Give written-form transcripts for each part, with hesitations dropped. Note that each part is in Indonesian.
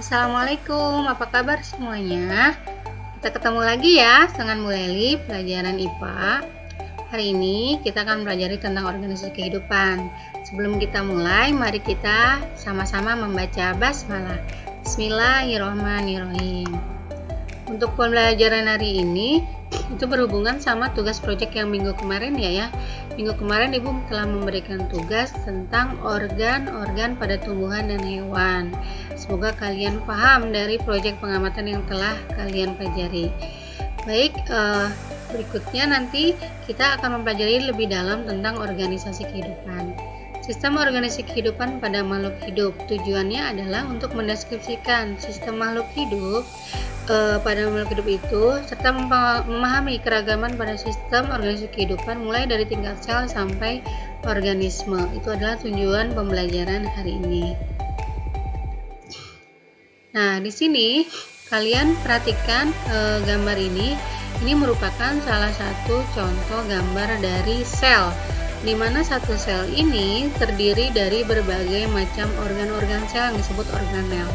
Assalamualaikum, apa kabar semuanya? Kita ketemu lagi ya dengan Bu Leli, pelajaran IPA. Hari ini kita akan mempelajari tentang organisasi kehidupan. Sebelum kita mulai, mari kita sama-sama membaca basmalah. Bismillahirrahmanirrahim. Untuk pembelajaran hari ini itu berhubungan sama tugas proyek yang minggu kemarin ya. Minggu kemarin Ibu telah memberikan tugas tentang organ-organ pada tumbuhan dan hewan. Semoga kalian paham dari proyek pengamatan yang telah kalian pelajari. Baik, berikutnya nanti kita akan mempelajari lebih dalam tentang organisasi kehidupan. Sistem organisasi kehidupan pada makhluk hidup. Tujuannya adalah untuk mendeskripsikan sistem makhluk hidup pada makhluk hidup itu, serta memahami keragaman pada sistem organisasi kehidupan mulai dari tingkat sel sampai organisme. Itu adalah tujuan pembelajaran hari ini. Nah, di sini kalian perhatikan gambar ini. Ini merupakan salah satu contoh gambar dari sel, di mana satu sel ini terdiri dari berbagai macam organ-organ sel yang disebut organel.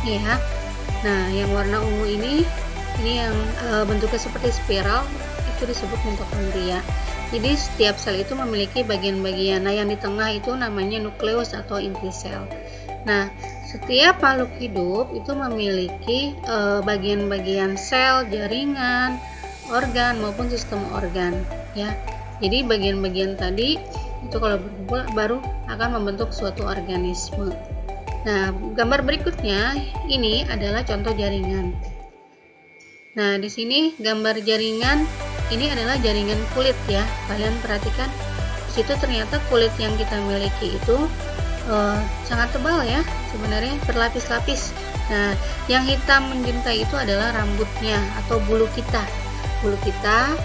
Ya, nah yang warna ungu ini yang bentuknya seperti spiral, itu disebut mitokondria. Jadi setiap sel itu memiliki bagian-bagian. Nah, yang di tengah itu namanya nukleus atau inti sel. Nah, setiap makhluk hidup itu memiliki bagian-bagian sel, jaringan, organ maupun sistem organ ya. Jadi bagian-bagian tadi itu kalau berkumpul baru akan membentuk suatu organisme. Nah, gambar berikutnya ini adalah contoh jaringan. Nah, di sini gambar jaringan ini adalah jaringan kulit ya. Kalian perhatikan di situ ternyata kulit yang kita miliki itu sangat tebal ya, sebenarnya berlapis-lapis. Nah, yang hitam menjuntai itu adalah rambutnya atau bulu kita. Bulu kita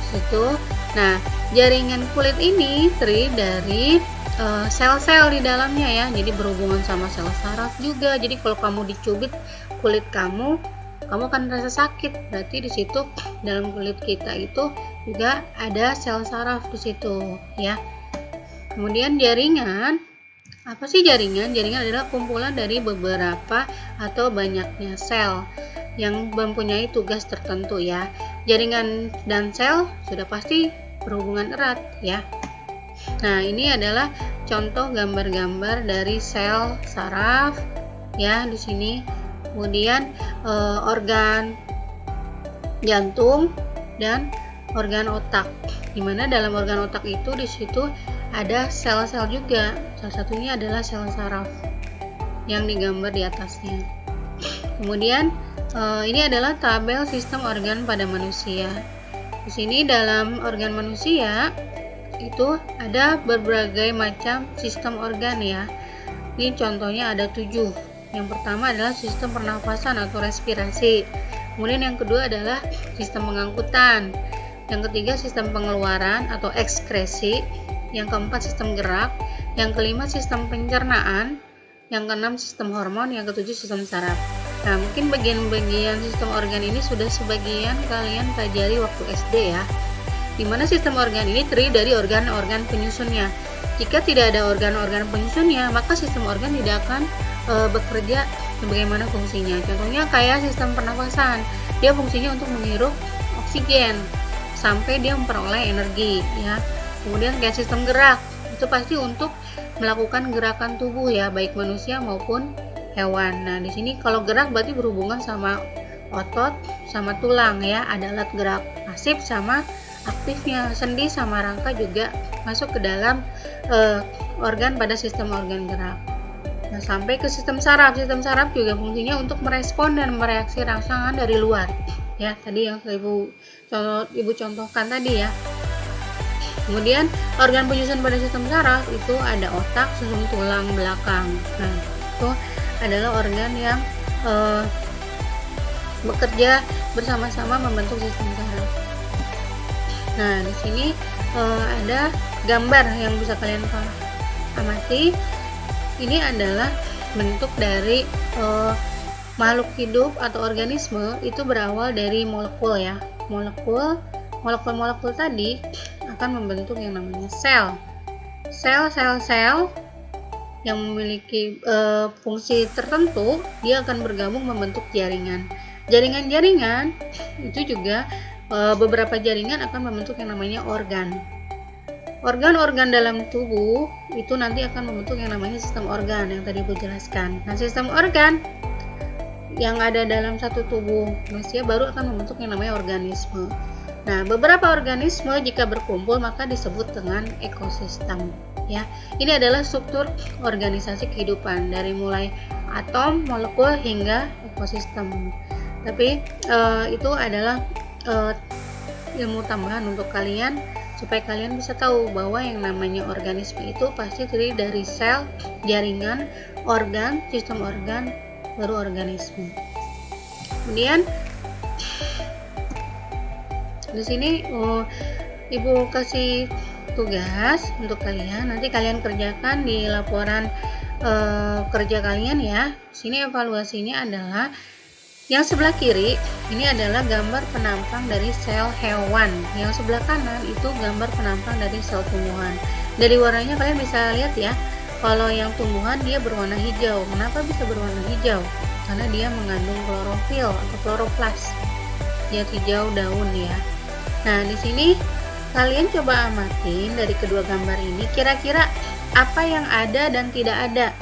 situ. Nah, jaringan kulit ini terdiri dari sel-sel di dalamnya ya. Jadi berhubungan sama sel saraf juga. Jadi kalau kamu dicubit kulit kamu akan merasa sakit. Berarti di situ dalam kulit kita itu juga ada sel saraf di situ ya. Kemudian jaringan. Apa sih jaringan? Jaringan adalah kumpulan dari beberapa atau banyaknya sel yang mempunyai tugas tertentu ya. Jaringan dan sel sudah pasti berhubungan erat ya. Nah, ini adalah contoh gambar-gambar dari sel saraf ya di sini. Kemudian organ jantung dan organ otak. Dimana dalam organ otak itu di situ ada sel-sel juga. Salah satunya adalah sel saraf yang digambar di atasnya. Kemudian ini adalah tabel sistem organ pada manusia. Di sini dalam organ manusia itu ada berbagai macam sistem organ ya. Ini contohnya ada 7. Yang pertama adalah sistem pernafasan atau respirasi. Kemudian yang kedua adalah sistem pengangkutan. Yang ketiga sistem pengeluaran atau ekskresi. Yang keempat sistem gerak. Yang kelima sistem pencernaan. Yang keenam sistem hormon. Yang ketujuh sistem saraf. Nah, mungkin bagian-bagian sistem organ ini sudah sebagian kalian pelajari waktu SD ya. Dimana sistem organ ini terdiri dari organ-organ penyusunnya. Jika tidak ada organ-organ penyusunnya, maka sistem organ tidak akan bekerja sebagaimana fungsinya. Contohnya kayak sistem pernafasan, dia fungsinya untuk menghirup oksigen sampai dia memperoleh energi ya. Kemudian kayak sistem gerak, itu pasti untuk melakukan gerakan tubuh ya, baik manusia maupun hewan. Nah, di sini kalau gerak berarti berhubungan sama otot sama tulang ya, ada alat gerak pasif sama aktifnya. Sendi sama rangka juga masuk ke dalam organ pada sistem organ gerak. Nah, sampai ke sistem saraf. Sistem saraf juga fungsinya untuk merespon dan mereaksi rangsangan dari luar. Ya, tadi yang Ibu contohkan tadi ya. Kemudian organ penyusun pada sistem saraf itu ada otak, susun tulang belakang. Nah, itu adalah organ yang bekerja bersama-sama membentuk sistem saraf. Nah, di sini ada gambar yang bisa kalian amati. Ini adalah bentuk dari makhluk hidup atau organisme itu berawal dari molekul ya. Molekul tadi akan membentuk yang namanya sel. Sel yang memiliki fungsi tertentu, dia akan bergabung membentuk jaringan. Jaringan-jaringan itu juga beberapa jaringan akan membentuk yang namanya organ. Organ-organ dalam tubuh itu nanti akan membentuk yang namanya sistem organ yang tadi Bu jelaskan. Nah, sistem organ yang ada dalam satu tubuh manusia baru akan membentuk yang namanya organisme. Nah, beberapa organisme jika berkumpul maka disebut dengan ekosistem. Ya, ini adalah struktur organisasi kehidupan dari mulai atom, molekul hingga ekosistem. Tapi itu adalah ilmu tambahan untuk kalian supaya kalian bisa tahu bahwa yang namanya organisme itu pasti terdiri dari sel, jaringan, organ, sistem organ, baru organisme. Kemudian di sini Ibu kasih tugas untuk kalian, nanti kalian kerjakan di laporan kerja kalian ya. Sini evaluasinya adalah yang sebelah kiri ini adalah gambar penampang dari sel hewan, yang sebelah kanan itu gambar penampang dari sel tumbuhan. Dari warnanya kalian bisa lihat ya, kalau yang tumbuhan dia berwarna hijau. Kenapa bisa berwarna hijau? Karena dia mengandung klorofil atau kloroplas, dia hijau daun ya. Nah, di sini kalian coba amatin dari kedua gambar ini, kira-kira apa yang ada dan tidak ada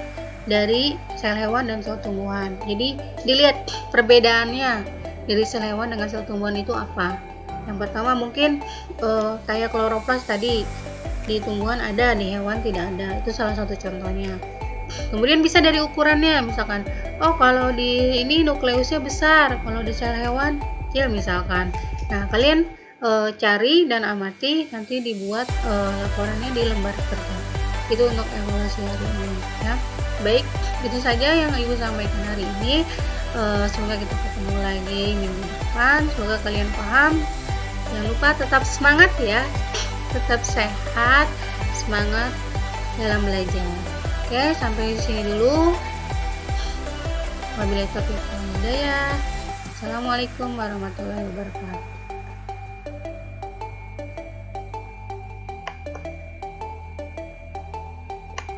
dari sel hewan dan sel tumbuhan. Jadi dilihat perbedaannya dari sel hewan dengan sel tumbuhan itu apa. Yang pertama mungkin kayak kloroplas tadi di tumbuhan ada, di hewan tidak ada. Itu salah satu contohnya. Kemudian bisa dari ukurannya, misalkan oh kalau di ini nukleusnya besar, kalau di sel hewan kecil misalkan. Nah, kalian cari dan amati, nanti dibuat laporannya di lembar kerja. Itu untuk evaluasi hari ini ya. Baik, itu saja yang Ibu sampaikan hari ini. Semoga kita ketemu lagi minggu depan. Semoga kalian paham. Jangan lupa tetap semangat ya, tetap sehat, semangat dalam belajar. Oke, sampai di sini dulu. Wabillahi taufiq wal hidayah. Assalamualaikum warahmatullahi wabarakatuh.